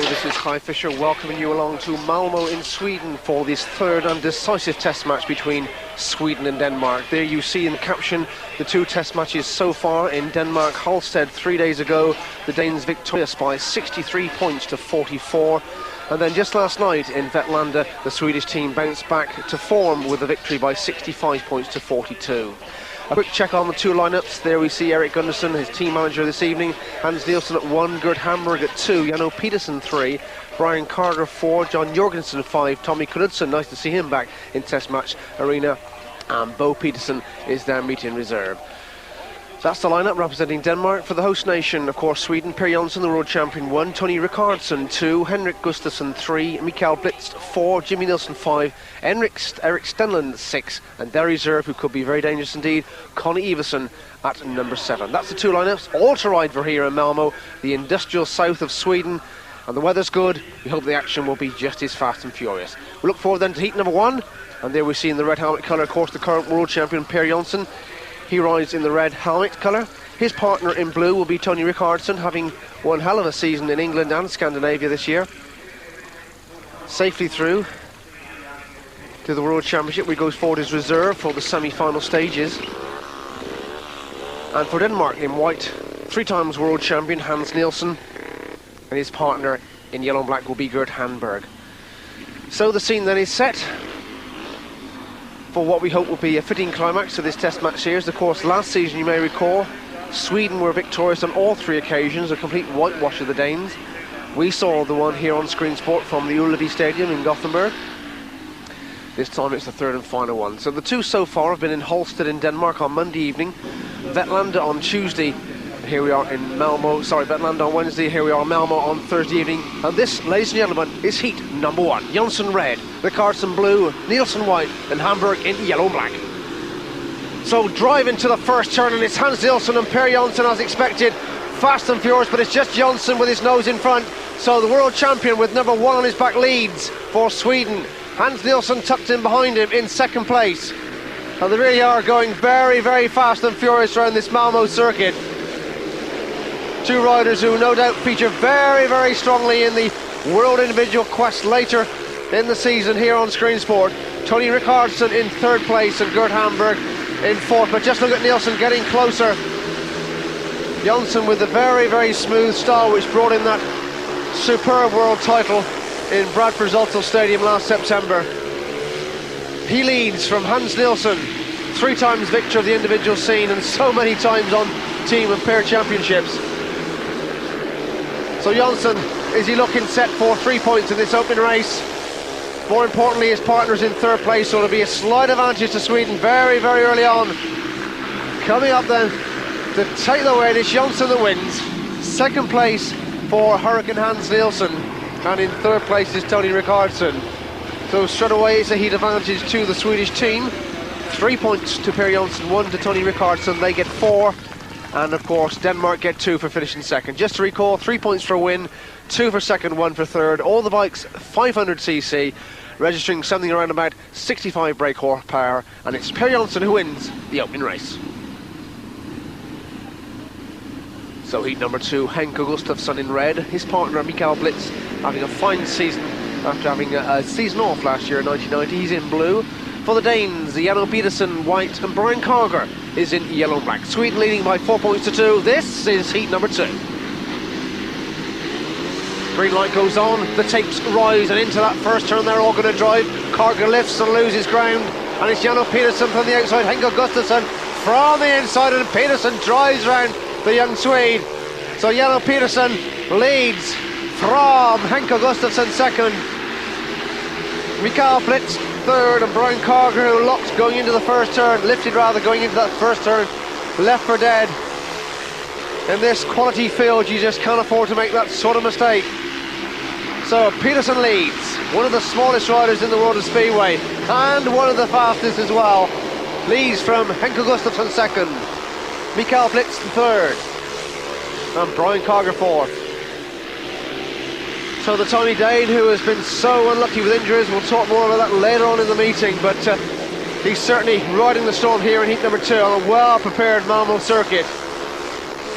This is Kai Fisher welcoming you along to Malmo in Sweden for this third and decisive test match between Sweden and Denmark. There you see in the caption the two test matches so far. In Denmark, Halstead 3 days ago, the Danes victorious by 63 points to 44. And then just last night in Vetlanda, the Swedish team bounced back to form with a victory by 65 points to 42. A quick check on the two lineups. There we see Erik Gunnarsson, his team manager this evening. Hans Nielsen at 1, Gert Hamburg at 2, Jano Petersen 3, Brian Carger 4, John Jorgensen 5, Tommy Knudsen, nice to see him back in test match arena, and Bo Petersen is their meeting reserve. That's the lineup representing Denmark. For the host nation, of course, Sweden, Per Jonsson, the world champion, 1, Tony Rickardsson 2, Henrik Gustafsson 3, Mikael Blitz 4, Jimmy Nilsson 5, Erik Stenlund 6, and their reserve, who could be very dangerous indeed, Connie Everson at number 7. That's the two lineups, all to ride for here in Malmo, the industrial south of Sweden, and the weather's good. We hope the action will be just as fast and furious. We look forward then to heat number 1, and there we see in the red helmet colour, of course, the current world champion Per Jonsson. He rides in the red helmet colour. His partner in blue will be Tony Rickardsson, having one hell of a season in England and Scandinavia this year. Safely through to the World Championship, where he goes forward as reserve for the semi-final stages. And for Denmark in white, 3 times world champion Hans Nielsen, and his partner in yellow and black will be Gert Hamburg. So the scene then is set for what we hope will be a fitting climax to this test match series. Of course, last season, you may recall, Sweden were victorious on all 3 occasions, a complete whitewash of the Danes. We saw the one here on Screen Sport from the Ullevi Stadium in Gothenburg. This time it's the third and final one. So the two so far have been in Halstead in Denmark on Monday evening, Vetlanda on Tuesday. Here we are in Vetlanda on Wednesday. Here we are in Malmo on Thursday evening. And this, ladies and gentlemen, is heat number 1. Jonsson red, Rickardsson blue, Nielsen white, and Hamburg in yellow and black. So driving to the first turn, and it's Hans Nielsen and Per Jonsson as expected. Fast and furious, but it's just Jonsson with his nose in front. So the world champion with number 1 on his back leads for Sweden. Hans Nielsen tucked in behind him in second place. And they really are going very, very fast and furious around this Malmo circuit. Two riders who no doubt feature very, very strongly in the World Individual Quest later in the season here on Screen Sport. Tony Rickardsson in 3rd place and Gert Hamburg in 4th. But just look at Nielsen getting closer. Jonsson with a very, very smooth style which brought in that superb world title in Bradford Zoltel Stadium last September. He leads from Hans Nielsen, 3 times victor of the individual scene and so many times on team and pair championships. So Jonsson, is he looking set for 3 points in this opening race? More importantly, his partner's in 3rd place, so it'll be a slight advantage to Sweden very, very early on. Coming up then to take the way, it's Jonsson that wins. 2nd place for Hurricane Hans Nielsen, and in 3rd place is Tony Rickardsson. So straight away it's a heat advantage to the Swedish team. 3 points to Per Jonsson, 1 to Tony Rickardsson, they get 4. And of course Denmark get 2 for finishing second. Just to recall, 3 points for a win, 2 for second, 1 for third. All the bikes 500cc, registering something around about 65 brake horsepower, and it's Per Jonsson who wins the opening race. So heat number 2, Henke Gustafsson in red, his partner Mikael Blitz having a fine season after having a season off last year in 1990. He's in blue. For the Danes, Jano Petersen white, and Brian Carger is in yellow and black. Sweden leading by 4 points to 2. This is heat number 2. Green light goes on, the tapes rise, and into that first turn they're all going to drive. Carger lifts and loses ground, and it's Jano Petersen from the outside, Henke Gustafsson from the inside, and Petersen drives round the young Swede. So Jano Petersen leads from Henke Gustafsson 2nd. Mikael Blitz 3rd, and Brian Carger, who locked going into the first turn, lifted rather going into that first turn, left for dead. In this quality field, you just can't afford to make that sort of mistake. So Petersen leads, one of the smallest riders in the world of Speedway, and one of the fastest as well. Leads from Henke Gustafsson 2nd, Mikael Blitz 3rd, and Brian Carger 4th. So the Tony Dane, who has been so unlucky with injuries, we'll talk more about that later on in the meeting, but he's certainly riding the storm here in heat number 2 on a well-prepared Malmo circuit.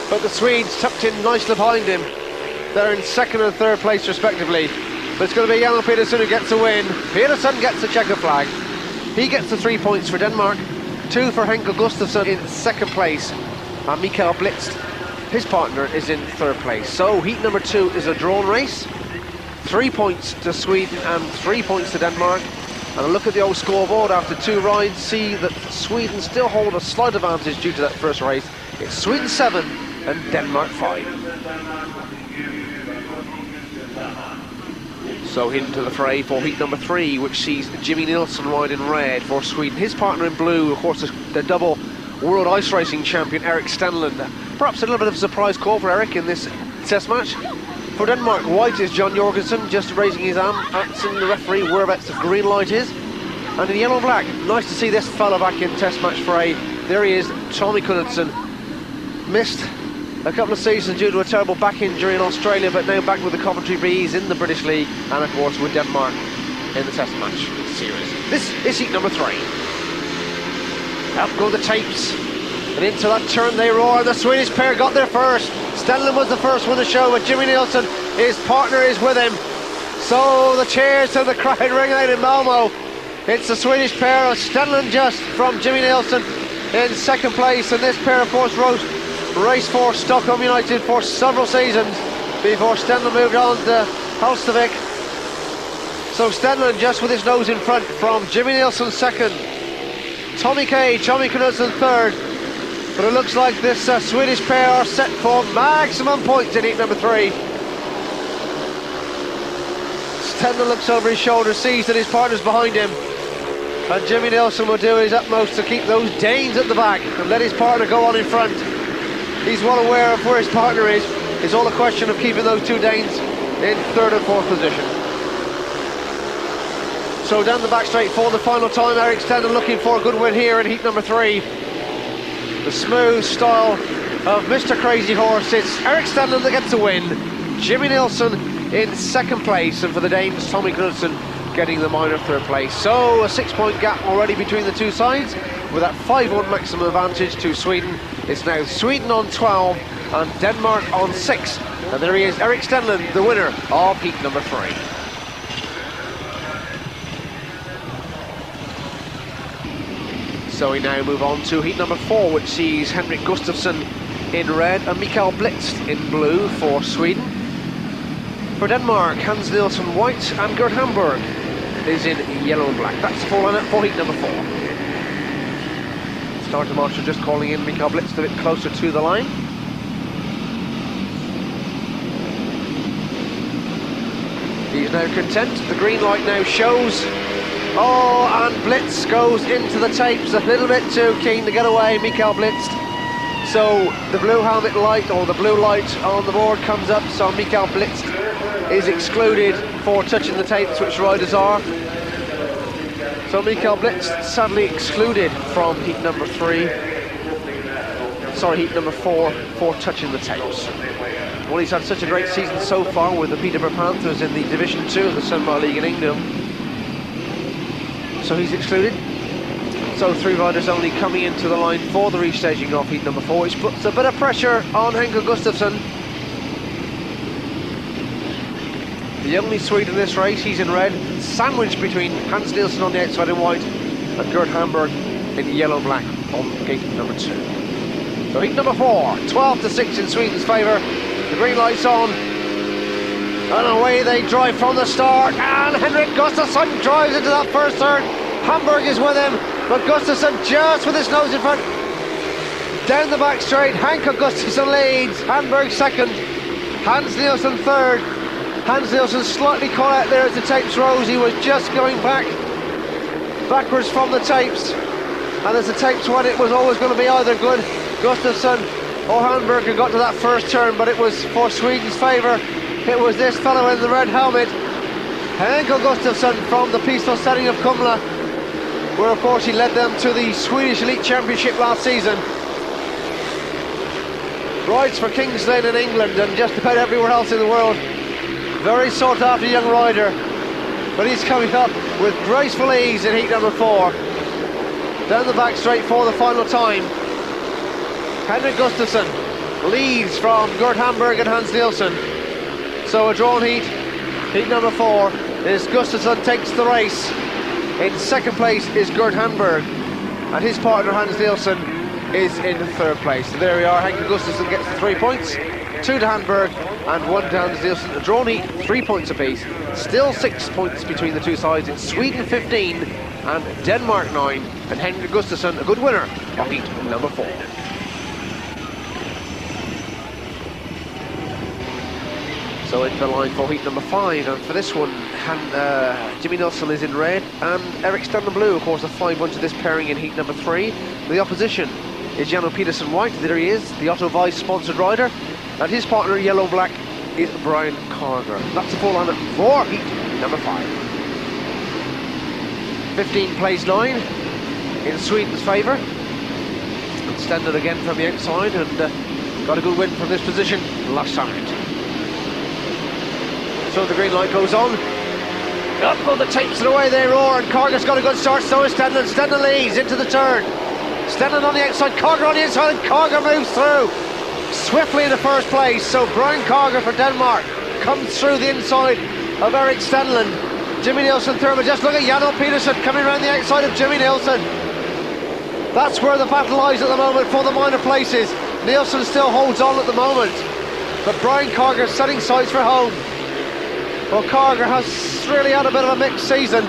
But the Swedes tucked in nicely behind him. They're in second and third place respectively. But it's going to be Jan Pedersen who gets the win. Pedersen gets the checker flag. He gets the 3 points for Denmark. 2 for Henkel Gustafsson in second place. And Mikael Blitz, his partner, is in third place. So heat number 2 is a drawn race. 3 points to Sweden and 3 points to Denmark. And a look at the old scoreboard after 2 rides, see that Sweden still hold a slight advantage due to that first race. It's Sweden 7 and Denmark 5. So into the fray for heat number 3, which sees Jimmy Nilsson ride in red for Sweden. His partner in blue, of course, is the double world ice racing champion, Erik Stenlund. Perhaps a little bit of a surprise call for Erik in this test match. For Denmark, white is John Jorgensen, just raising his arm, asking the referee whereabouts the green light is. And in yellow-black, nice to see this fella back in test match fray. There he is, Tommy Knudsen. Missed a couple of seasons due to a terrible back injury in Australia, but now back with the Coventry Bees in the British League, and of course with Denmark in the test match series. This is heat number 3. Out go the tapes, and into that turn they roar. The Swedish pair got there first. Stenlund was the first one to show, but Jimmy Nilsson, his partner, is with him. So the cheers to the crowd ring out in Malmo. It's the Swedish pair of Stenlund just from Jimmy Nilsson in second place, and this pair of course race for Stockholm United for several seasons before Stenlund moved on to Halstavik. So Stenlund just with his nose in front from Jimmy Nilsson second, Tommy Knudsen third. But it looks like this Swedish pair are set for maximum points in heat number 3. Stenlund looks over his shoulder, sees that his partner's behind him, and Jimmy Nilsson will do his utmost to keep those Danes at the back and let his partner go on in front. He's well aware of where his partner is. It's all a question of keeping those 2 Danes in third and fourth position. So down the back straight for the final time, Erik Stenlund looking for a good win here in heat number 3. The smooth style of Mr. Crazy Horse. It's Erik Stenlund that gets the win. Jimmy Nilsson in second place, and for the Danes, Tommy Knudsen getting the minor third place. So a 6-point gap already between the 2 sides, with that 5-1 maximum advantage to Sweden. It's now Sweden on 12 and Denmark on 6. And there he is, Erik Stenlund, the winner of heat number 3. So we now move on to heat number 4, which sees Henrik Gustafsson in red and Mikael Blitz in blue for Sweden. For Denmark, Hans Nielsen white and Gert Hamburg is in yellow and black. That's the full lineup for heat number 4. Starter marshal just calling in Mikael Blitz a bit closer to the line. He's now content. The green light now shows. Oh, and Blitz goes into the tapes, a little bit too keen to get away, Mikael Blitz. So the blue helmet light, or the blue light on the board comes up, so Mikael Blitz is excluded for touching the tapes, which riders are. So Mikael Blitz sadly excluded from heat number 4 for touching the tapes. Well, he's had such a great season so far with the Peterborough Panthers in the Division 2 of the Sunbelt League in England. So he's excluded. So 3 riders only coming into the line for the restaging of heat number 4, which puts a bit of pressure on Henkel Gustafsson. The only Swede in this race, he's in red, sandwiched between Hans Nielsen on the outside in white and Gert Hamburg in yellow-black on gate number 2. So heat number 4, 12-6 in Sweden's favour. The green light's on. And away they drive from the start, and Henrik Gustafsson drives into that first turn. Hamburg is with him, but Gustafsson just with his nose in front. Down the back straight, Henkel Gustafsson leads, Hamburg second, Hans Nielsen third. Hans Nielsen slightly caught out there as the tapes rose. He was just going backwards from the tapes, and as the tapes went, it was always going to be either good Gustafsson or Hamburg who got to that first turn, but it was for Sweden's favour. It was this fellow in the red helmet, Henkel Gustafsson, from the peaceful setting of Kumla, where of course he led them to the Swedish Elite Championship last season. Rides for Kings Lynn in England and just about everywhere else in the world. Very sought after young rider, but he's coming up with graceful ease in heat number 4. Down the back straight for the final time. Henrik Gustafsson leads from Gert Hamburg and Hans Nielsen. So a drawn heat. Heat number 4 is Gustafsson takes the race. In second place is Gerd Hamberg, and his partner Hans Nielsen is in third place. So there we are. Henrik Gustafsson gets the 3 points, 2 to Hamberg and 1 to Hans Nielsen. A drawn heat, 3 points apiece. Still 6 points between the two sides. It's Sweden 15 and Denmark 9, and Henrik Gustafsson a good winner of heat number 4. So into the line for heat number 5, and for this one, Jimmy Nielsen is in red and Erik Stenlund in blue. Of course, the 5-1 to this pairing in heat number 3. The opposition is Jano Peterson white. There he is, the Otto Weiss sponsored rider, and his partner yellow-black is Brian Carger. That's the full lineup for heat number 5. 15 plays 9 in Sweden's favour. Stenlund again from the outside, and got a good win from this position last time out. So the green light goes on. Up go the tapes and away they roar, and Carger's got a good start, so is Stenlund. Stenlund leads into the turn. Stenlund on the outside, Carger on the inside, and Carger moves through swiftly in the first place. So Brian Carger for Denmark comes through the inside of Erik Stenlund. Jimmy Nielsen third, but just look at Jano Peterson coming around the outside of Jimmy Nielsen. That's where the battle lies at the moment for the minor places. Nielsen still holds on at the moment, but Brian Carger setting sights for home. Well, Carger has really had a bit of a mixed season.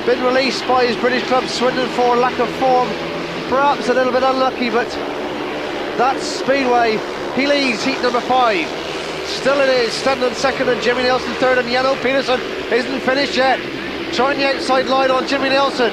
Been released by his British club Swindon for lack of form. Perhaps a little bit unlucky, but that's Speedway. He leads heat number 5. Still it is Stenlund second and Jimmy Nielsen third, and Jano Peterson isn't finished yet. Trying the outside line on Jimmy Nielsen.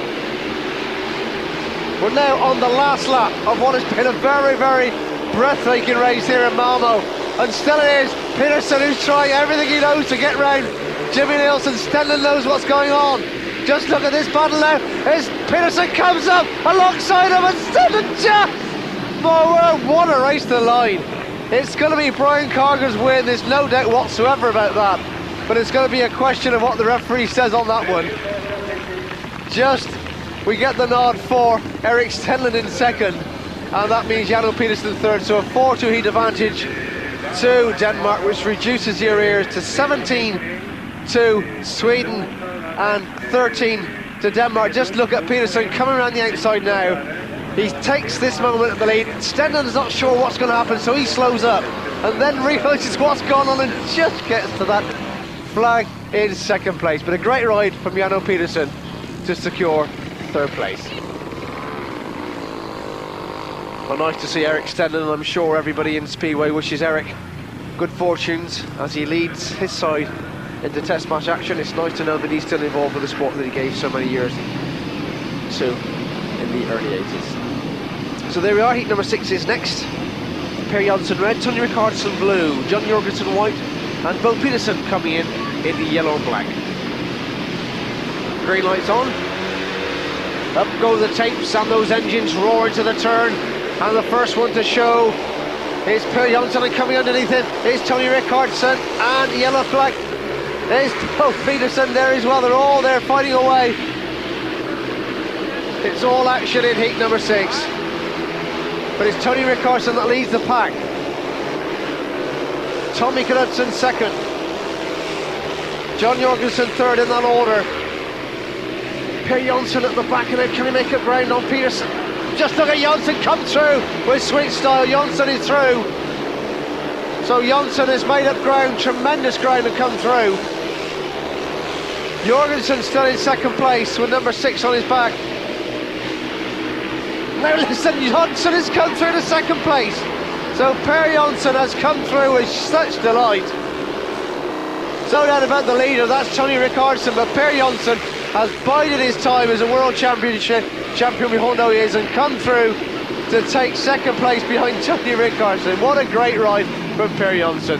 We're now on the last lap of what has been a very, very breathtaking race here in Malmo. And still it is Peterson who's trying everything he knows to get round Jimmy Nielsen. Stenlund knows what's going on. Just look at this battle now as Peterson comes up alongside him, and Stenlund just... Oh, what a race to the line. It's going to be Brian Carger's win, there's no doubt whatsoever about that. But it's going to be a question of what the referee says on that one. We get the nod for Erik Stenlund in second, and that means Jano Peterson third, so a 4-2 heat advantage to Denmark, which reduces the arrears to 17 to Sweden and 13 to Denmark. Just look at Peterson coming around the outside now. He takes this moment at the lead. Stenlund's not sure what's going to happen, so he slows up and then realises what's gone on and just gets to that flag in second place. But a great ride from Jano Peterson to secure third place. Well, nice to see Erik Stenlund, and I'm sure everybody in Speedway wishes Erik good fortunes as he leads his side into test match action. It's nice to know that he's still involved with the sport that he gave so many years to in the early 80s. So there we are, heat number 6 is next. Per Jönsson red, Tony Rickardsson blue, John Jorgensen white, and Bo Peterson coming in the yellow and black. Green lights on. Up go the tapes and those engines roar into the turn, and the first one to show is Per Jönsson, and coming underneath it is Tony Rickardsson, and yellow flag is Bo Peterson there as well. They're all there fighting away. It's all action in heat number 6, but it's Tony Rickardsson that leads the pack. Tommy Knudsen second, John Jorgensen third in that order. Per Jönsson at the back, and then can he make up ground on Peterson? Just look at Jönsson come through with sweet style. Jönsson is through. So Jönsson has made up ground, tremendous ground to come through. Jorgensen still in second place with number 6 on his back. Now listen, Jönsson has come through to second place. So Per Jönsson has come through with such delight. So doubt about the leader, that's Tony Rickardsson, but Per Jönsson has bided his time as a world championship champion with Honda he is, and come through to take second place behind Tony Rickardsson. What a great ride from Per Jönsson.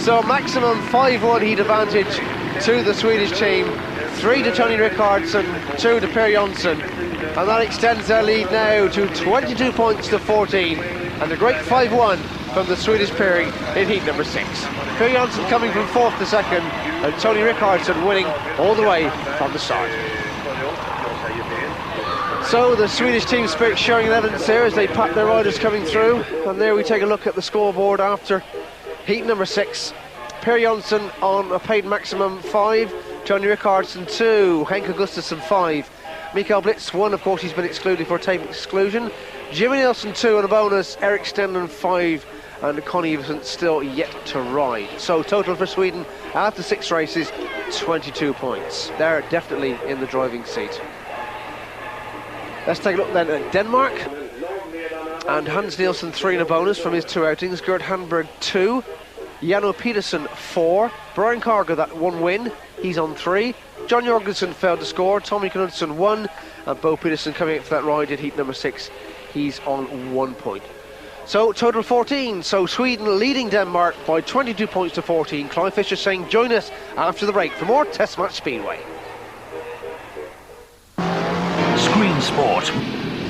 So maximum 5-1 heat advantage to the Swedish team, 3 to Tony Rickardsson, 2 to Per Jönsson, and that extends their lead now to 22 points to 14, and a great 5-1 from the Swedish pairing in heat number 6. Per Jönsson coming from 4th to 2nd, and Tony Rickardsson winning all the way from the start. So the Swedish team spirit showing evidence there as they pack their riders coming through, and there we take a look at the scoreboard after heat number 6. Per Jonsson on a paid maximum 5, Tony Rickardsson 2, Henke Gustafsson 5, Mikael Blitz 1, of course he's been excluded for tape exclusion, Jimmy Nielsen 2 on a bonus, Eric Stenlund 5, and Connie Everson still yet to ride. So total for Sweden after 6 races, 22 points. They're definitely in the driving seat. Let's take a look then at Denmark. And Hans Nielsen 3 in a bonus from his 2 outings, Gert Hamberg 2, Jano Peterson 4, Brian Carger that 1 win, he's on 3, John Jorgensen failed to score, Tommy Knudsen 1, and Bo Peterson coming up for that ride in heat number 6, he's on 1 point. So total 14, so Sweden leading Denmark by 22 points to 14. Clive Fisher saying join us after the break for more Test Match Speedway. Screen Sport.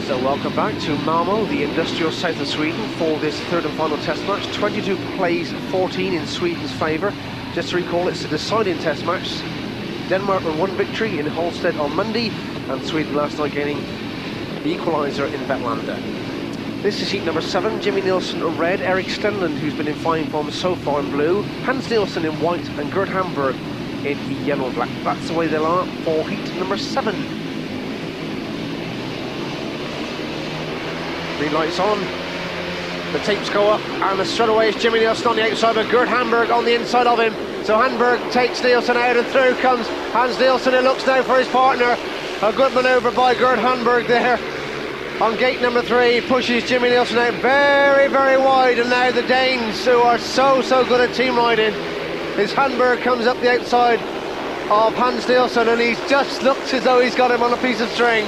So welcome back to Malmo, the industrial south of Sweden, for this third and final Test match. 22 plays 14 in Sweden's favour. Just to recall, it's a deciding Test match. Denmark with 1 victory in Holstead on Monday, and Sweden last night gaining the equaliser in Vetlanda. This is heat number 7, Jimmy Nielsen in red, Eric Stenlund, who's been in fine form so far, in blue, Hans Nielsen in white, and Gert Hamberg in yellow and black. That's the way they'll are for heat number 7. Green lights on, the tapes go up, and straight away it's Jimmy Nielsen on the outside, but Gert Hamberg on the inside of him. So Hamberg takes Nielsen out, and through comes Hans Nielsen, who looks now for his partner. A good manoeuvre by Gert Hamberg there on gate number 3, pushes Jimmy Nielsen out very, very wide, and now the Danes, who are so good at team riding, as Hamberg comes up the outside of Hans Nielsen, and he's just looked as though he's got him on a piece of string.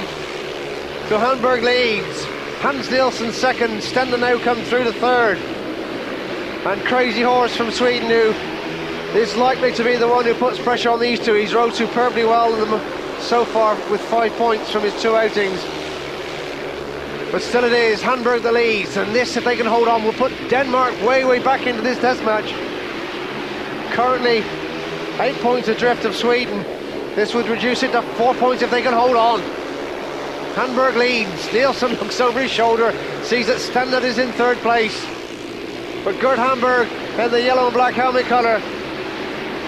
So Hamberg leads, Hans Nielsen second, Stenlund now come through to third, and Crazy Horse from Sweden, who is likely to be the one who puts pressure on these two. He's rode superbly well in them so far with 5 points from his 2 outings, but still it is Hamberg that leads, and this, if they can hold on, will put Denmark way back into this Test match. Currently 8 points adrift of Sweden. This would reduce it to 4 points if they can hold on. Hamberg leads, Nielsen looks over his shoulder, sees that Stenlund is in 3rd place, but Gert Hamberg in the yellow and black helmet colour,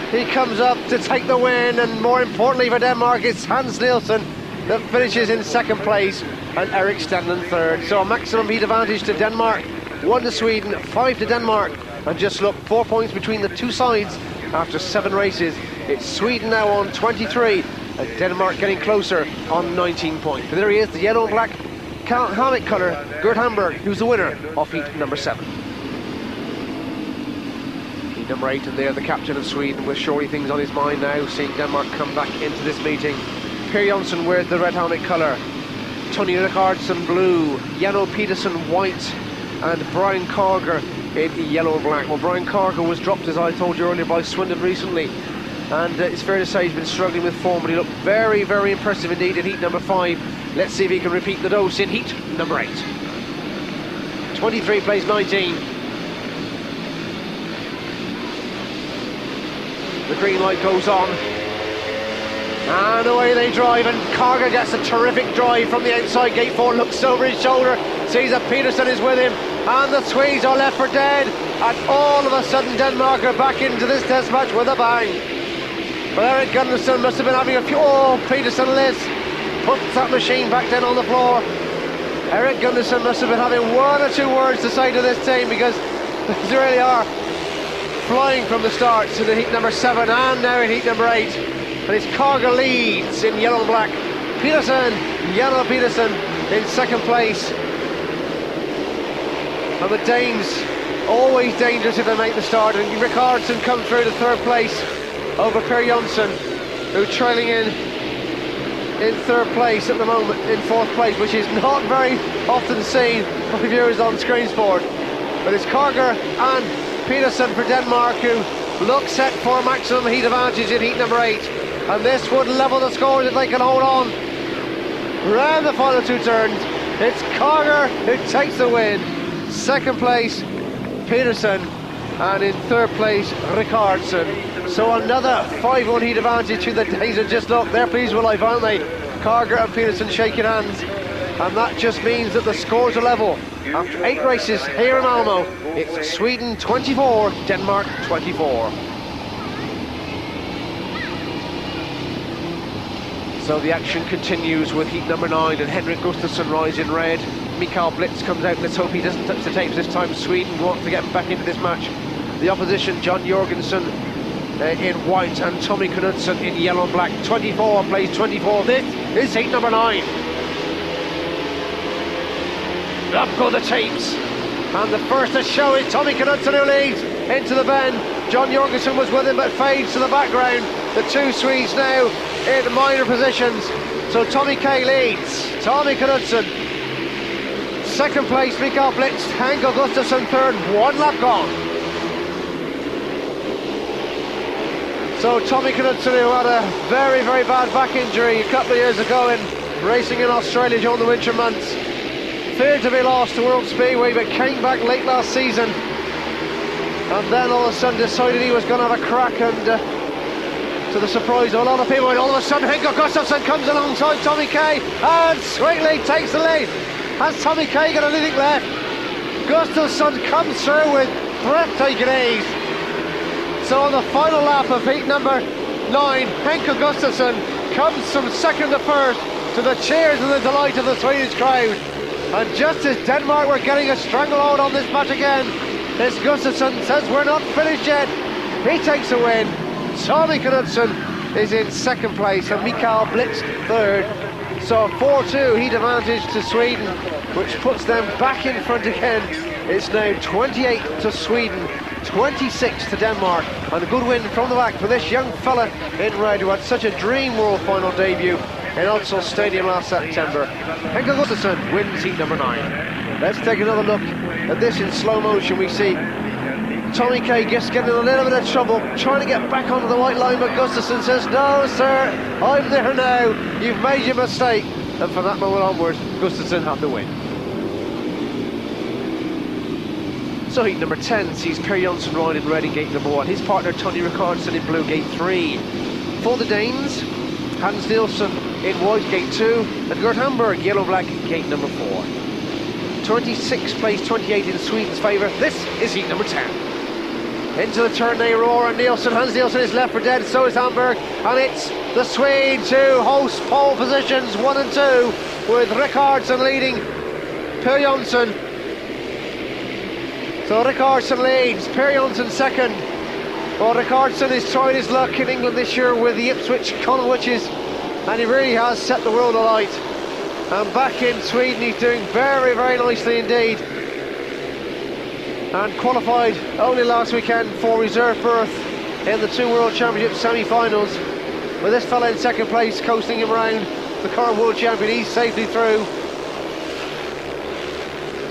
he comes up to take the win, and more importantly for Denmark, it's Hans Nielsen that finishes in 2nd place, and Eric Stenlund 3rd. So a maximum heat advantage to Denmark, 1 to Sweden, 5 to Denmark, and just look, 4 points between the 2 sides after 7 races. It's Sweden now on 23, and Denmark getting closer on 19 points. But there he is, the yellow and black helmet colour, Gert Hamberg, who's the winner of heat number 7. Heat number 8, and there the captain of Sweden with surely things on his mind now, seeing Denmark come back into this meeting. Per Jonsson wears the red helmet colour, Tony Rickardsson blue, Jano Peterson white, and Brian Carger in yellow and black. Well, Brian Carger was dropped, as I told you earlier, by Swindon recently, and it's fair to say he's been struggling with form, but he looked very impressive indeed in heat number 5. Let's see if he can repeat the dose in heat number 8. 23 plays 19. The green light goes on, and away they drive, and Carger gets a terrific drive from the outside gate 4, looks over his shoulder, sees that Peterson is with him, and the Swedes are left for dead, and all of a sudden Denmark are back into this Test match with a bang. But Eric Gunnarsson must have been having a few... Oh, Peterson lifts, puts that machine back down on the floor. Eric Gunnarsson must have been having 1 or 2 words to say to this team, because they really are flying from the start to the heat number 7 and now in heat number 8. And it's Carger leads in yellow and black. Peterson, Jano Peterson in 2nd place. And the Danes, always dangerous if they make the start. And Rickardsson comes through to 3rd place over Per Jonsson, who's trailing in 3rd place at the moment, in 4th place, which is not very often seen by viewers on Screen Sport. But it's Carger and Peterson for Denmark, who look set for maximum heat advantage in heat number 8. And this would level the scores if they can hold on. Round the final 2 turns, it's Carger who takes the win. 2nd place, Peterson, and in 3rd place, Rickardsson. So another 5-1 heat advantage to the Danes, and just look, they're pleased with life, aren't they? Carger and Peterson shaking hands, and that just means that the scores are level. After 8 races here in Malmo, it's Sweden 24, Denmark 24. So the action continues with heat number 9 and Henrik Gustafsson rides in red. Mikael Blitz comes out. Let's hope he doesn't touch the tapes this time. Sweden want to get back into this match. The opposition, John Jorgensen in white and Tommy Knudsen in yellow and black. 24 plays 24. This is heat number 9. Up go the tapes. And the first to show is Tommy Knudsen, who leads into the bend. John Jorgensen was with him but fades to the background. The two Swedes now in minor positions. So Tommy K leads. Tommy Knudsen. Second place, Mikael Blitz. Henrik Gustafsson third. 1 lap gone. So Tommy Knudsen, who had a very, very bad back injury a couple of years ago in racing in Australia during the winter months, feared to be lost to World Speedway, but came back late last season, and then all of a sudden decided he was going to have a crack, and to the surprise of a lot of people, and all of a sudden Henrik Gustafsson comes alongside Tommy K and sweetly takes the lead. Has Tommy K got anything left? Gustafsson comes through with breathtaking ease. So on the final lap of heat number 9, Henrik Gustafsson comes from second to first, to the cheers and the delight of the Swedish crowd. And just as Denmark were getting a stranglehold on this match again, this Gustafsson says we're not finished yet. He takes a win. Tommy Knudsen is in second place and Mikael Blitz third. So 4-2 heat advantage to Sweden, which puts them back in front again. It's now 28 to Sweden, 26 to Denmark, and a good win from the back for this young fella in red who had such a dream World Final debut in Odsal Stadium last September. Henrik Gustafsson wins heat number 9. Let's take another look at this in slow motion. We see Tommy K just getting in a little bit of trouble, trying to get back onto the white line, but Gustafsson says, "No, sir, I'm there now. You've made your mistake." And from that moment onwards, Gustafsson had the win. So heat number 10 sees Per Jonsson ride in red in gate number 1. His partner Tony Rickardson in blue, gate 3. For the Danes, Hans Nielsen in white, gate 2, and Gert Hamburg, yellow-black, gate number 4. 26 plays 28 in Sweden's favour. This is heat number 10. Into the turn they roar, and Hans Nielsen is left for dead, so is Hamburg, and it's the Swedes who host pole positions 1 and 2, with Rickardson leading Per Jonsson. So Rickardson leads, Per Jonsson second. Well, Rickardson is trying his luck in England this year with the Ipswich Colin Witches, and he really has set the world alight. And back in Sweden he's doing very, very nicely indeed. And qualified only last weekend for reserve berth in the 2 World Championship semi-finals. With this fella in second place, coasting him around, the current world champion, he's safely through.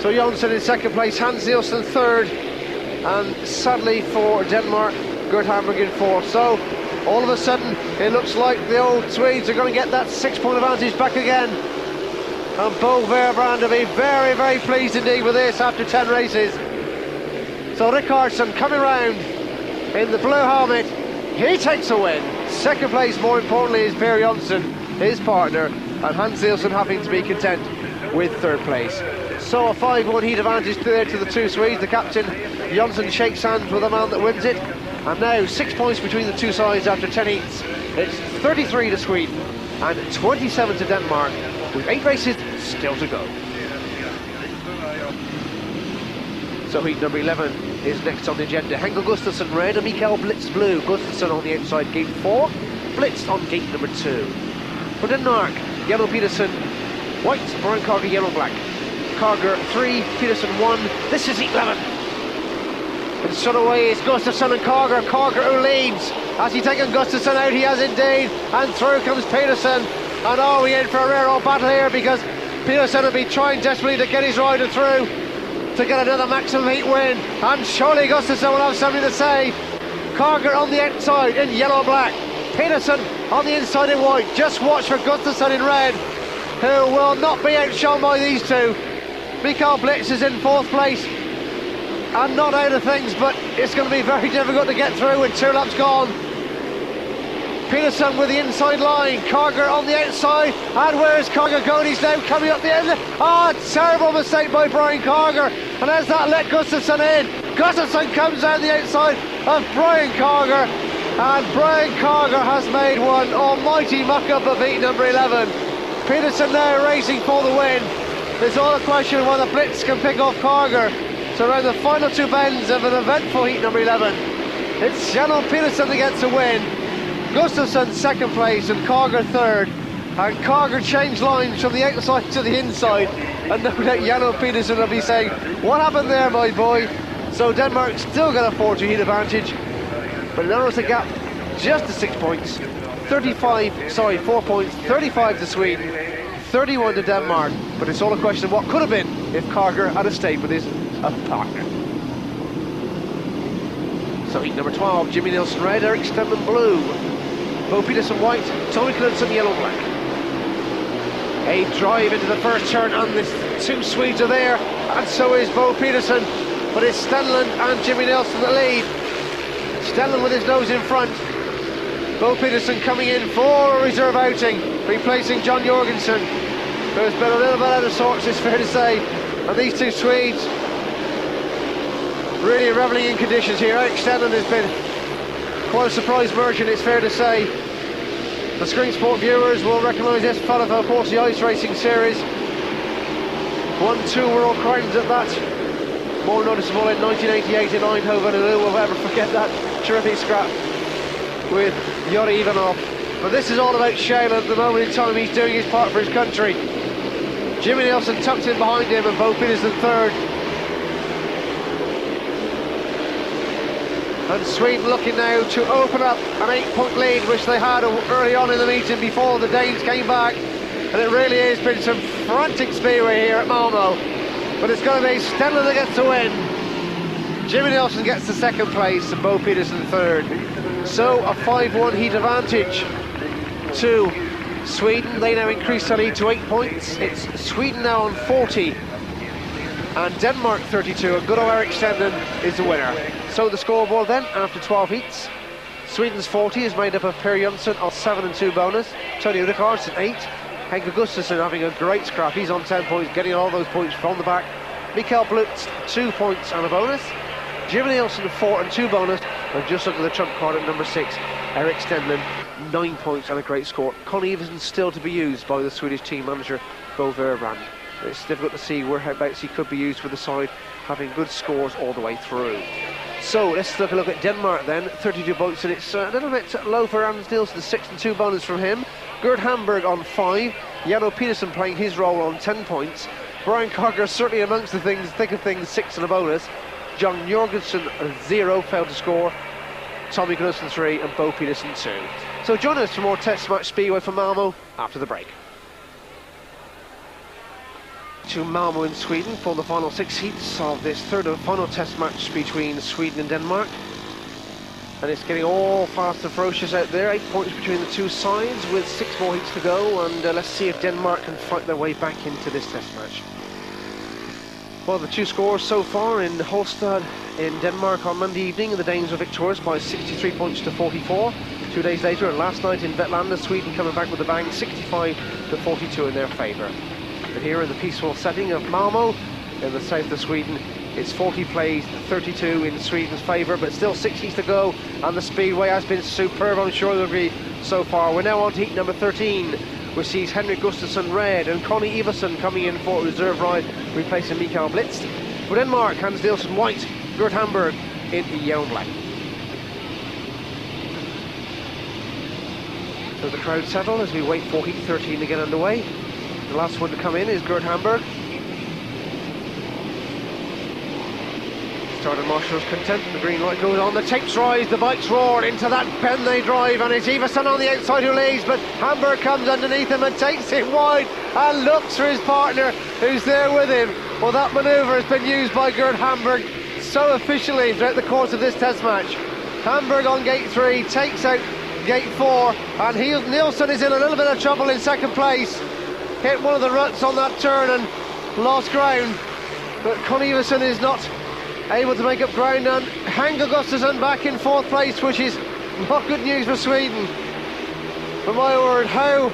So Jonsson in second place, Hans Nielsen third, and sadly for Denmark, Gert Hamburg in fourth. So all of a sudden it looks like the old Swedes are going to get that 6-point advantage back again. And Bo Verbrand will be very, very pleased indeed with this after 10 races. So Rickardson coming round in the blue helmet, he takes a win. Second place, more importantly, is Per Jonsson, his partner, and Hans Nielsen having to be content with third place. So a 5-1 heat advantage there to the two Swedes. The captain, Jonsson, shakes hands with the man that wins it. And now 6 points between the two sides after 10 heats. It's 33 to Sweden and 27 to Denmark, with 8 races still to go. So heat number 11 is next on the agenda. Henrik Gustafsson red and Mikael Blitz blue. Gustafsson on the outside, gate 4. Blitz on gate number 2. For Denmark, yellow Peterson, white Brian Carger, yellow black. Carger 3, Peterson 1. This is heat 11. And straight away is Gustafsson and Carger. Carger who leads. Has he taken Gustafsson out? He has indeed. And through comes Peterson. And are we in for a rare old battle here, because Peterson will be trying desperately to get his rider through to get another maximum heat win. And surely Gustafsson will have something to say. Carger on the outside in yellow and black. Peterson on the inside in white. Just watch for Gustafsson in red, who will not be outshone by these two. Mikael Blitz is in fourth place and not out of things, but it's going to be very difficult to get through with 2 laps gone. Peterson with the inside line, Carger on the outside, and where's Carger going? He's now coming up the end. Terrible mistake by Brian Carger, and as that let Gustafsson in, Gustafsson comes down the outside of Brian Carger, And Brian Carger has made one almighty muck-up of heat number 11. Peterson now racing for the win. It's all a question of whether Blitz can pick off Carger. So around the final two bends of an eventful heat number 11, it's Janno Peterson that gets a win. Gustafsson second place and Carger third. And Carger changed lines from the outside to the inside. And no doubt Janno Peterson will be saying, what happened there, my boy? So Denmark still got a 4-2 heat advantage. But narrows the gap just to 6 points. 4 points, 35 to Sweden, 31 to Denmark. But it's all a question of what could have been if Carger had stayed with his partner. So heat number 12, Jimmy Nielsen red, Erik Stenlund blue, Bo Peterson white, Tommy Knudsen yellow black. A drive into the first turn, and the two Swedes are there, and so is Bo Peterson. But it's Stenlund and Jimmy Nielsen that lead. Stenlund with his nose in front. Bo Peterson coming in for a reserve outing, replacing John Jorgensen, who has been a little bit out of sorts, it's fair to say. And these two Swedes really revelling in conditions here. Erik Stenlund has been quite a surprise merchant, it's fair to say. The Screen Sport viewers will recognise this fella for, of course, the ice racing series. 1-2 world crowns at that. More noticeable in 1988 in Eindhoven, and who will ever forget that terrific scrap with Yuri Ivanov. But this is all about Shale at the moment in time. He's doing his part for his country. Jimmy Nielsen tucked in behind him, and Bo Peterson third. And Sweden looking now to open up an 8-point lead, which they had early on in the meeting before the Danes came back. And it really has been some frantic speedway here at Malmo. But it's going to be Stenlund that gets the win. Jimmy Nielsen gets the second place and Bo Peterson third. So a 5-1 heat advantage to Sweden. They now increase their lead to 8 points. It's Sweden now on 40 and Denmark 32. And good old Erik Stenlund is the winner. So the scoreboard then, after 12 heats, Sweden's 40 is made up of Per Jönsson on 7 and 2 bonus, Tony Uddegaard on 8, Henke Gustafsson having a great scrap, he's on 10 points, getting all those points from the back, Mikael Blutz 2 points and a bonus, Jimmy Nielsen 4 and 2 bonus, and just under the trump card at number 6, Erik Stenlund 9 points and a great score. Connie Iversen still to be used by the Swedish team manager Bo Verbrand. It's difficult to see whereabouts he could be used for the side, having good scores all the way through. So let's look at Denmark then. 32 points, and it's a little bit low for Anders Nielsen. 6 and 2 bonus from him. Gerd Hamburg on 5. Janno Peterson playing his role on 10 points. Brian Carger certainly amongst the thick of things, 6 and a bonus. John Jorgensen 0, failed to score. Tommy Knudsen 3 and Bo Peterson 2. So join us for more Test Match Speedway from Malmo after the break. To Malmo in Sweden for the final 6 heats of this third and final test match between Sweden and Denmark. And it's getting all fast and ferocious out there. 8 points between the two sides with 6 more heats to go, and let's see if Denmark can fight their way back into this test match. Well, the two scores so far in Holstad in Denmark on Monday evening, the Danes were victorious by 63 points to 44. 2 days later, and last night in Vetlanda, Sweden coming back with a bang, 65 to 42 in their favour. But here in the peaceful setting of Malmo, in the south of Sweden, it's 40 plays, 32 in Sweden's favour, but still 60s to go, and the speedway has been superb, I'm sure you'll agree, so far. We're now on to heat number 13, which sees Henrik Gustafsson red and Connie Iversen coming in for a reserve ride, replacing Mikael Blitz. For Denmark, Hans Nielsen white, Gerd Hamburg in yellow black. So the crowd settle as we wait for heat 13 to get underway. The last one to come in is Gerd Hamburg. Started Marshall's content, the green light goes on, the tapes rise, the bikes roar, into that bend they drive, and it's Iversen on the outside who leads, but Hamburg comes underneath him and takes it wide and looks for his partner who's there with him. Well, that manoeuvre has been used by Gerd Hamburg so efficiently throughout the course of this test match. Hamburg on gate 3 takes out gate 4, and Nielsen is in a little bit of trouble in second place. Hit one of the ruts on that turn and lost ground, but Connie Iversen is not able to make up ground, and Henke Gustafsson back in 4th place, which is not good news for Sweden. But my word, how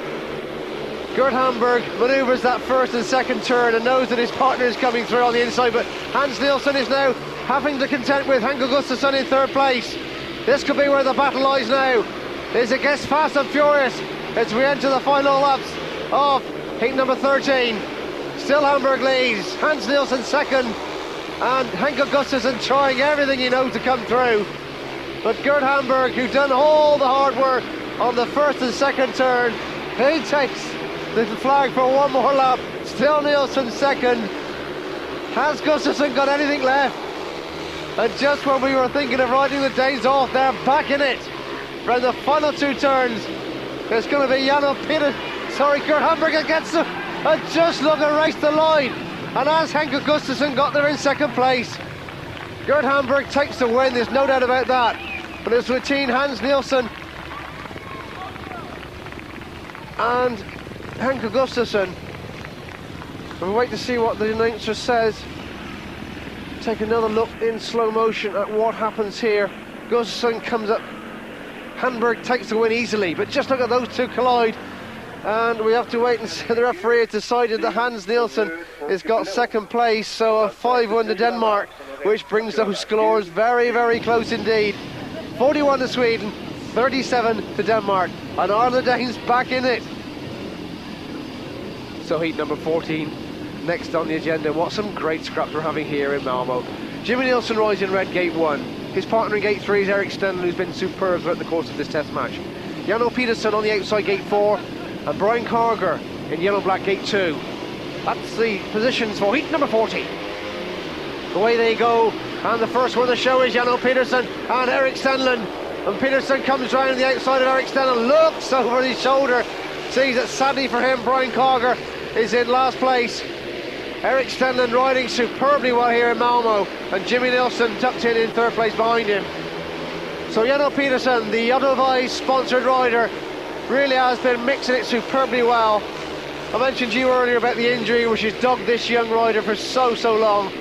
Gerd Hamburg manoeuvres that first and second turn and knows that his partner is coming through on the inside, but Hans Nielsen is now having to contend with Henke Gustafsson in 3rd place. This could be where the battle lies now. As it gets fast and furious as we enter the final laps of heat number 13. Still Hamburg leads, Hans Nielsen second, and Henke Gustafsson trying everything he knows to come through. But Gert Hamburg, who's done all the hard work on the first and second turn, he takes the flag for one more lap. Still Nielsen second. Has Gustafsson got anything left? And just when we were thinking of writing the days off, they're back in it. For the final two turns, it's going to be Gert Hamburg against them. And just look at race the line. And as Henke Gustafsson got there in second place, Gert Hamburg takes the win, there's no doubt about that. But it's between Hans Nielsen and Henke Gustafsson. We'll wait to see what the announcer says. Take another look in slow motion at what happens here. Gustafsson comes up, Hamburg takes the win easily, but just look at those two collide. And we have to wait and see. The referee has decided that Hans Nielsen has got second place, so a 5-1 to Denmark, which brings those scores very, very close indeed. 41 to Sweden, 37 to Denmark, and are the Danes back in it? So heat number 14 next on the agenda. What some great scraps we're having here in Malmo. Jimmy Nielsen rides in red gate 1. His partner in gate 3 is Erik Stenlund, who's been superb throughout the course of this test match. Jano Peterson on the outside gate 4, and Brian Carger in yellow-black gate 2. That's the positions for heat number 14. Away they go, and the first one of the show is Jano Peterson and Erik Stenlund. And Peterson comes round on the outside of Erik Stenlund, looks over his shoulder, sees that sadly for him, Brian Carger is in last place. Erik Stenlund riding superbly well here in Malmo, and Jimmy Nielsen tucked in third place behind him. So Jano Peterson, the Edelweiss sponsored rider, really has been mixing it superbly well. I mentioned to you earlier about the injury which has dogged this young rider for so long.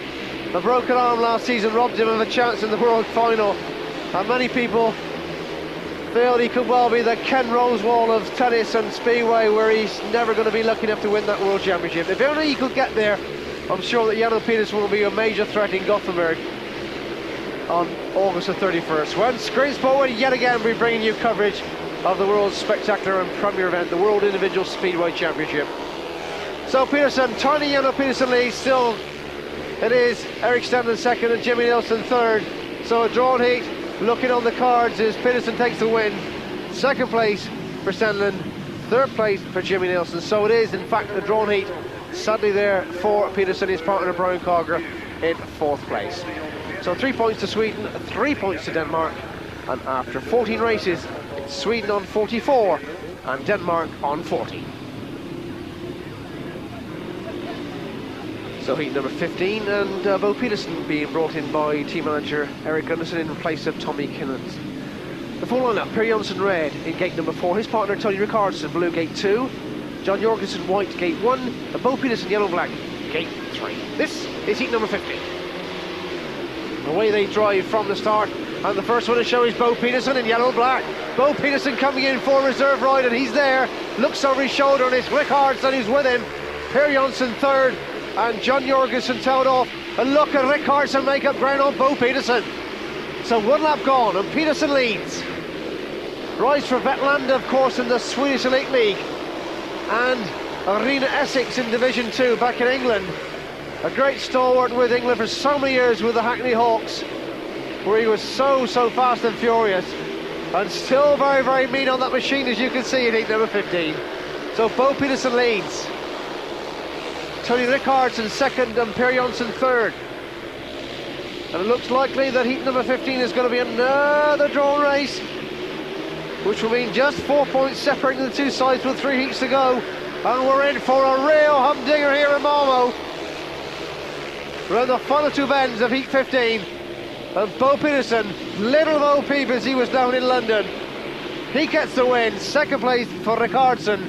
A broken arm last season robbed him of a chance in the World Final, and many people feel he could well be the Ken Rosewall of tennis and speedway, where he's never going to be lucky enough to win that World Championship. If only he could get there, I'm sure that Jano Peterson will be a major threat in Gothenburg on August the 31st, when Screen Sport will yet again be bringing you coverage of the world's spectacular and premier event, the World Individual Speedway Championship. So Peterson, tiny Jano Peterson leads. Still it is Erik Stenlund second and Jimmy Nielsen third. So a drawn heat looking on the cards as Peterson takes the win. Second place for Stenlund, third place for Jimmy Nielsen. So it is in fact a drawn heat, sadly there for Peterson, his partner Brian Carger in fourth place. So 3 points to Sweden, 3 points to Denmark, and after 14 races, it's Sweden on 44 and Denmark on 40. So heat number 15, and Bo Peterson being brought in by team manager Erik Gunnarsson in place of Tommy Kinnans. The full lineup: Per Jönsson red in gate number 4, his partner Tony Rickardson blue gate 2, John Jorgensen white gate 1, and Bo Peterson yellow-black gate 3. This is heat number 15. Away they drive from the start, and the first one to show is Bo Peterson in yellow-black. Bo Peterson coming in for reserve ride, and he's there, looks over his shoulder, and it's Rickardson who's with him. Per Jönsson third, and John Jorgensen tailed off, and look at Rickardson make up ground on Bo Peterson. So one lap gone, and Peterson leads. Rides for Vetlanda, of course, in the Swedish Elite League, and Arena Essex in Division 2 back in England. A great stalwart with England for so many years with the Hackney Hawks, where he was so fast and furious, and still very mean on that machine, as you can see in heat number 15. So Bo Peterson leads. Tony Rickardson second and Per Jönsson third. And it looks likely that heat number 15 is going to be another drawn race, which will mean just 4 points separating the two sides with 3 heats to go. And we're in for a real humdinger here in Malmo. We're on the final two bends of heat 15. And Bo Peterson, little Bo Peep as he was down in London, he gets the win. Second place for Rickardson,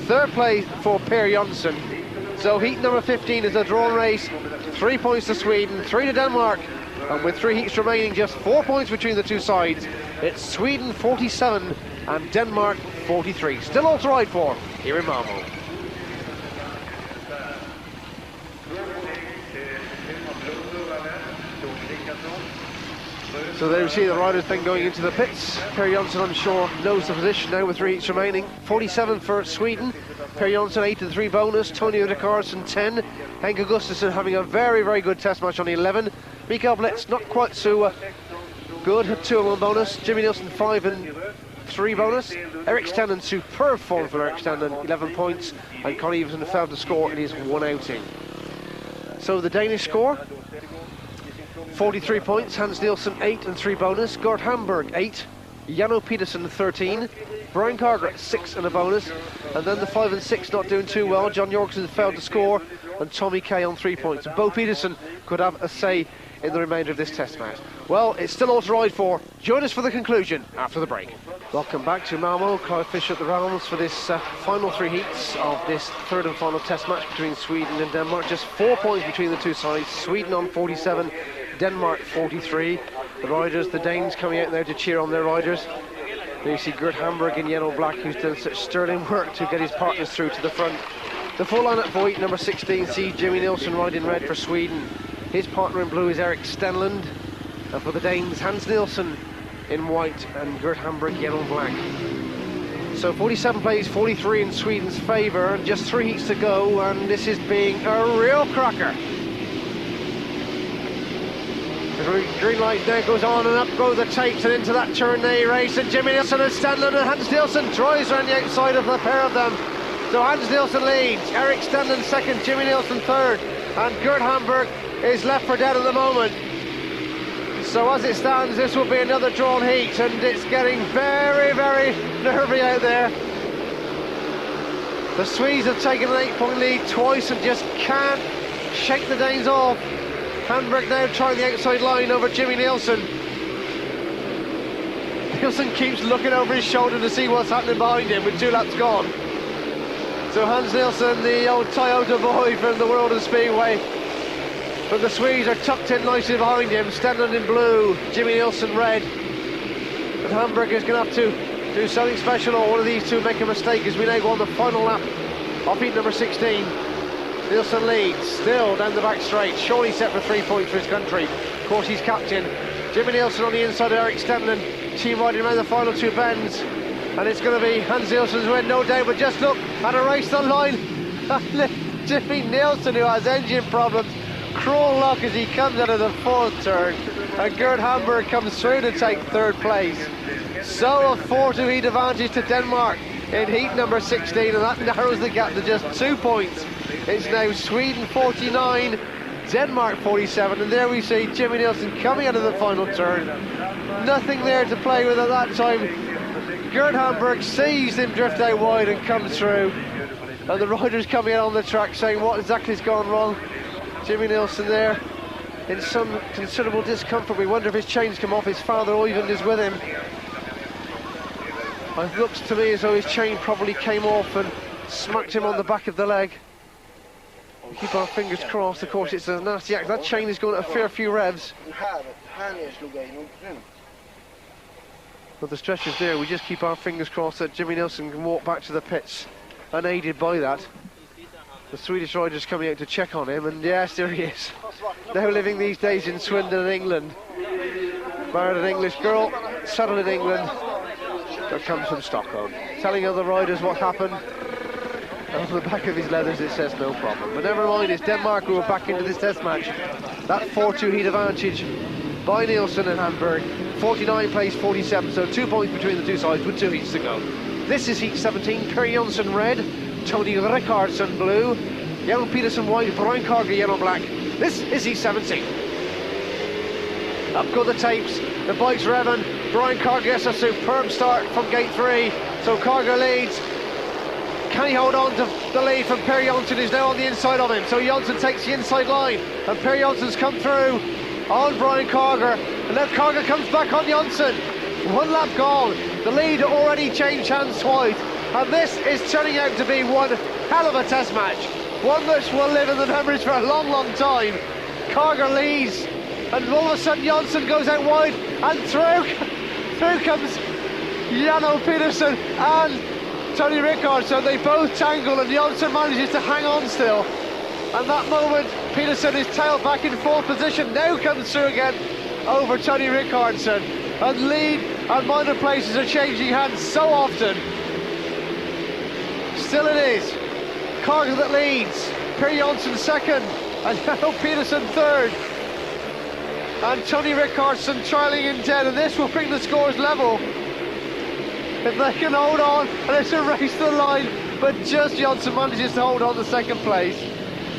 third place for Per Jönsson. So heat number 15 is a drawn race. 3 points to Sweden, 3 to Denmark, and with 3 heats remaining, just 4 points between the two sides. It's Sweden 47 and Denmark 43. Still all to ride for here in Malmo. So there we see the riders then going into the pits. Per Jonsson, I'm sure, knows the position now with 3 heats remaining. 47 for Sweden. Per Jonsson 8 and 3 bonus. Tony Rickardsson 10. Henke Gustafsson having a very, very good test match on 11. Mikael Blitz not quite so good, 2 and 1 bonus. Jimmy Nielsen 5 and 3 bonus. Eric Standen, superb form for Eric Standen, 11 points. And Connie Everson failed to score in his 1 outing. So the Danish score: 43 points, Hans Nielsen 8 and 3 bonus, Gert Hamburg 8, Jano Petersen 13, Brian Carger 6 and a bonus, and then the 5 and 6 not doing too well. John Jorgensen failed to score, and Tommy Kay on 3 points. Bo Peterson could have a say in the remainder of this test match. Well, it's still all to ride for. Join us for the conclusion after the break. Welcome back to Malmo. Clive Fisher at the realms for this final 3 heats of this third and final test match between Sweden and Denmark. Just 4 points between the two sides. Sweden on 47, Denmark 43. The riders, the Danes, coming out there to cheer on their riders. There you see Gert Hamburg in yellow black, who's done such sterling work to get his partners through to the front. The full lineup for heat number 16 sees Jimmy Nielsen riding red for Sweden. His partner in blue is Eric Stenland, and for the Danes, Hans Nielsen in white and Gert Hamburg yellow and black. So 47 plays, 43 in Sweden's favour, and just 3 heats to go, and this is being a real cracker. The green light now goes on, and up go the tapes and into that Tournai race, and Jimmy Nielsen and Stenland and Hans Nielsen drives around the outside of the pair of them. So Hans Nielsen leads, Eric Stenland second, Jimmy Nielsen third, and Gert Hamburg is left for dead at the moment. So as it stands, this will be another drawn heat, and it's getting very, very nervy out there. The Swedes have taken an 8-point lead twice and just can't shake the Danes off. Hamburg now trying the outside line over Jimmy Nielsen. Nielsen keeps looking over his shoulder to see what's happening behind him with 2 laps gone. So Hans Nielsen, the old Toyota boy from the world of Speedway. But the Swedes are tucked in nicely behind him, Stenland in blue, Jimmy Nielsen red. And Hamburg is going to have to do something special, or one of these two make a mistake as we now go on the final lap of heat number 16. Nielsen leads, still down the back straight, surely set for 3 points for his country. Of course, he's captain. Jimmy Nielsen on the inside of Eric Stenland, team riding around the final 2 bends. And it's going to be Hans Nielsen's win, no doubt, but just look at a race on line. Jimmy Nielsen, who has engine problems, cruel luck as he comes out of the 4th turn, and Gert Hamburg comes through to take 3rd place. So a 4-2 heat advantage to Denmark in heat number 16, and that narrows the gap to just 2 points. It's now Sweden 49, Denmark 47, and there we see Jimmy Nielsen coming out of the final turn. Nothing there to play with at that time. Gert Hamburg sees him drift out wide and comes through, and the riders coming out on the track saying what exactly has gone wrong. Jimmy Nielsen there in some considerable discomfort. We wonder if his chain's come off. His father Oyvind is with him. It looks to me as though his chain probably came off and smacked him on the back of the leg. Keep our fingers crossed. Of course, it's a nasty act. That chain is going at a fair few revs. But the stretcher's there. We just keep our fingers crossed that Jimmy Nielsen can walk back to the pits unaided by that. The Swedish rider's coming out to check on him, and yes, there he is. Now living these days in Swindon, England. Married an English girl, settled in England, but comes from Stockholm. Telling other riders what happened. And on the back of his leathers it says no problem. But never mind, it's Denmark who are back into this test match. That 4-2 heat advantage by Nielsen and Hamburg. 49 plays 47, so 2 points between the two sides with 2 heats to go. This is heat 17, Per Jonsson red, Tony Rickardsson blue, Jano Petersen white, Brian Carger yellow black. This is heat 17. Up go the tapes, the bike's revving. Brian Carger gets a superb start from gate 3, so Carger leads. Can he hold on to the lead from Per Jonsson, who's now on the inside of him? So Jonsson takes the inside line, and Per Jonsson's come through on Brian Carger, and now Carger comes back on Jonsson. 1 lap gone, the lead already changed hands twice, and this is turning out to be one hell of a test match, one that will live in the memories for a long, long time. Carger leads, and all of a sudden Jonsson goes out wide, and through comes Jano Petersen and Tony Rickardsson. They both tangle, and Jonsson manages to hang on still. And that moment, Petersen is tailed back in 4th position, now comes through again, over Tony Rickardsson, and lead and minor places are changing hands so often. Still it is Cargill that leads, Per Jonsson second, and Jan-O Pedersen third, and Tony Rickardsson trailing in 10, and this will bring the scores level if they can hold on, and it's a race to the line, but just Jonsson manages to hold on to second place.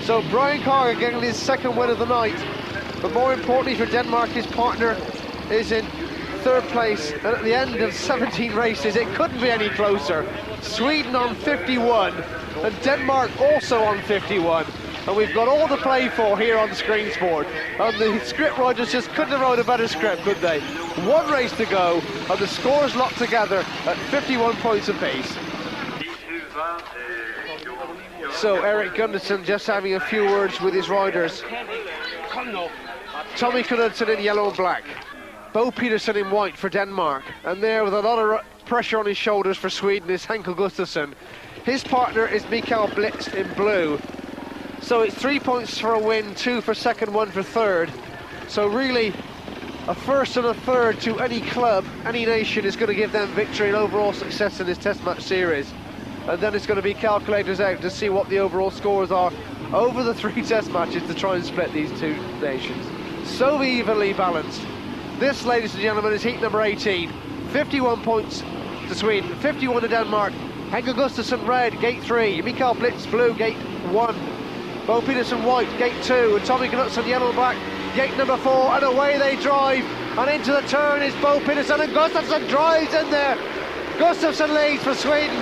So Brian Cargill getting his second win of the night, but more importantly for Denmark, his partner is in third place, and at the end of 17 races it couldn't be any closer. Sweden on 51 and Denmark also on 51, and we've got all to play for here on Screen Sport, and the script writers just couldn't have wrote a better script, could they? One race to go and the scores locked together at 51 points apiece. So Eric Gunderson just having a few words with his riders. Tommy Knudsen in yellow and black, Bo Peterson in white for Denmark, and there with a lot of pressure on his shoulders for Sweden is Henkel Gustafsson. His partner is Mikael Blitz in blue. So it's 3 points for a win, 2 for second, 1 for third. So really a first and a third to any club, any nation is going to give them victory and overall success in this Test match series. And then it's going to be calculators out to see what the overall scores are over the 3 Test matches to try and split these two nations. So evenly balanced. This, ladies and gentlemen, is heat number 18. 51 points to Sweden, 51 to Denmark. Henkel Gustafsson red, gate 3. Mikael Blitz blue, gate 1. Bo Peterson white, gate 2. And Tommy Knudsen yellow and black, gate number 4. And away they drive. And into the turn is Bo Peterson, and Gustafsson drives in there. Gustafsson leads for Sweden.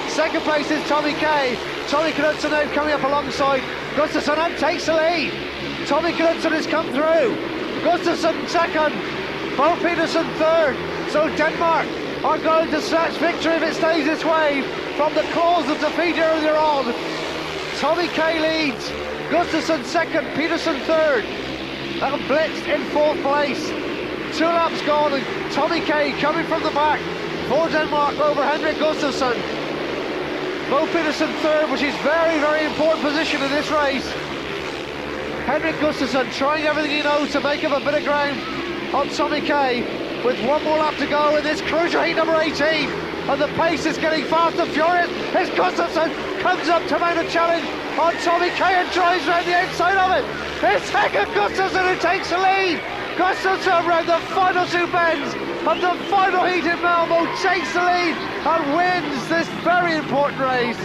Second place is Tommy Kay. Tommy Knudsen now coming up alongside Gustafsson and takes the lead. Tommy Knudsen has come through. Gustafsson second. Bo Peterson third. So Denmark are going to snatch victory if it stays this way from the claws of defeat earlier on. Tommy Kay leads. Gustafsson second. Peterson third. And Blitz in fourth place. 2 laps gone, and Tommy Kay coming from the back for Denmark over Henrik Gustafsson. Bo Peterson third, which is very, very important position in this race. Henrik Gustafsson trying everything he knows to make up a bit of ground on Tommy Kay, with 1 more lap to go in this crucial heat number 18, and the pace is getting fast and furious as Gustafsson comes up to mount a challenge on Tommy Kay and drives around the outside of it. It's Henrik Gustafsson who takes the lead. Gustafsson around the final 2 bends of the final heat in Malmo takes the lead and wins this very important race.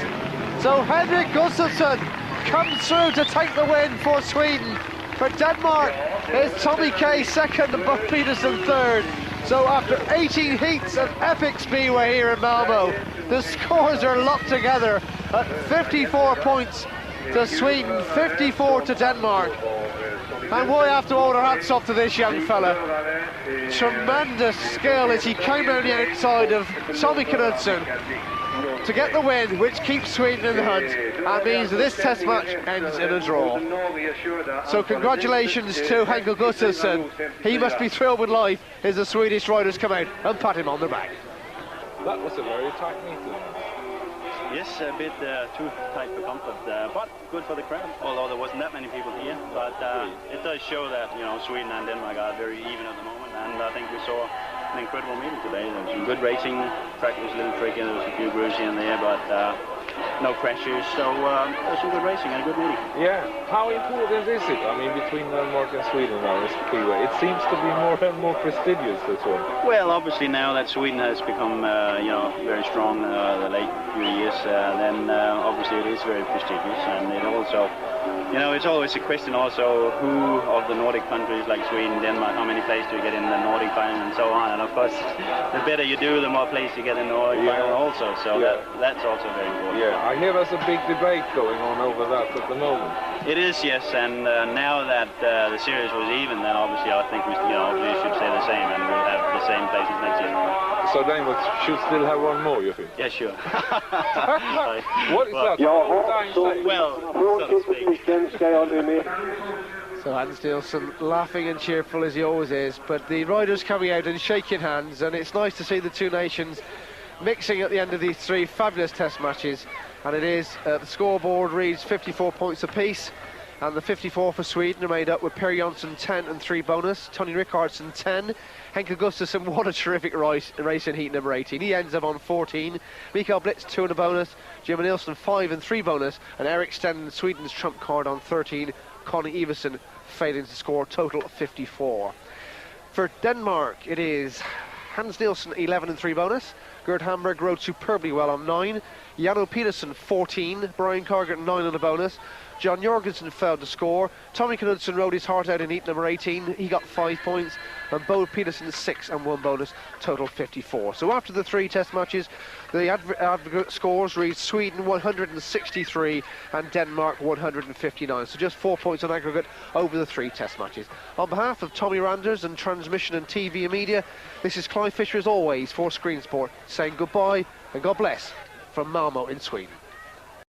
So Henrik Gustafsson comes through to take the win for Sweden. For Denmark, it's Tommy Kay second and Bo Peterson third. So after 18 heats of epic speedway here in Malmo, the scores are locked together at 54 points to Sweden, 54 to Denmark. And we have to hold our hats off to this young fella. Tremendous skill as he came down the outside of Tommy Knudsen to get the win, which keeps Sweden in the hunt and means that this Test match ends in a draw. So congratulations to Henkel Gustafsson. He must be thrilled with life as the Swedish riders come out and pat him on the back. That was a very tight meeting. Yes, a bit too tight for comfort, but good for the crowd, although there wasn't that many people here. But it does show that, you know, Sweden and Denmark are very even at the moment, and I think we saw an incredible meeting today. There was some good racing, track was a little tricky, there was a few grooves here and there, but no crashes, so there was some good racing and a good meeting. Yeah, how important is it, I mean, between Denmark and Sweden now, this freeway? It seems to be more and more prestigious, this one. Well, obviously now that Sweden has become, you know, very strong the late few years, then obviously it is very prestigious, and it also, you know, it's always a question also who of the Nordic countries like Sweden, Denmark, how many places do you get in the Nordic final and so on, and of course the better you do, the more places you get in the Nordic final also, so that's also very important. Yeah, I hear there's a big debate going on over that at the moment. It is, yes, and now that the series was even, then obviously I think we, you know, we should say the same, and we'll have the same places next year. So then we should still have one more, you think? Yeah, sure. What is that? Well, so to speak. So Hans Nielsen laughing and cheerful as he always is, but the riders coming out and shaking hands, and it's nice to see the two nations mixing at the end of these 3 fabulous Test matches. And it is, the scoreboard reads 54 points apiece, And the 54 for Sweden are made up with Per Jonsson 10 and 3 bonus, Tony Rickardsson 10, Henke Gustafsson, what a terrific race in heat number 18. He ends up on 14, Mikael Blitz 2 and a bonus, Jim Nilsson 5 and 3 bonus, and Eric Sten, Sweden's trump card, on 13, Connie Everson failing to score, total 54. For Denmark, it is Hans Nielsen 11 and 3 bonus, Gerd Hamburg rode superbly well on 9, Jano Peterson 14, Brian Cargart 9 on a bonus, John Jorgensen failed to score, Tommy Knudsen rode his heart out in heat number 18, he got 5 points, and Bo Peterson 6 and 1 bonus, total 54. So after the 3 test matches, the aggregate scores read Sweden 163 and Denmark 159, so just 4 points on aggregate over the 3 test matches. On behalf of Tommy Randers and Transmission and TV and Media, this is Clive Fisher as always for Screen Sport, saying goodbye and God bless from Malmo in Sweden.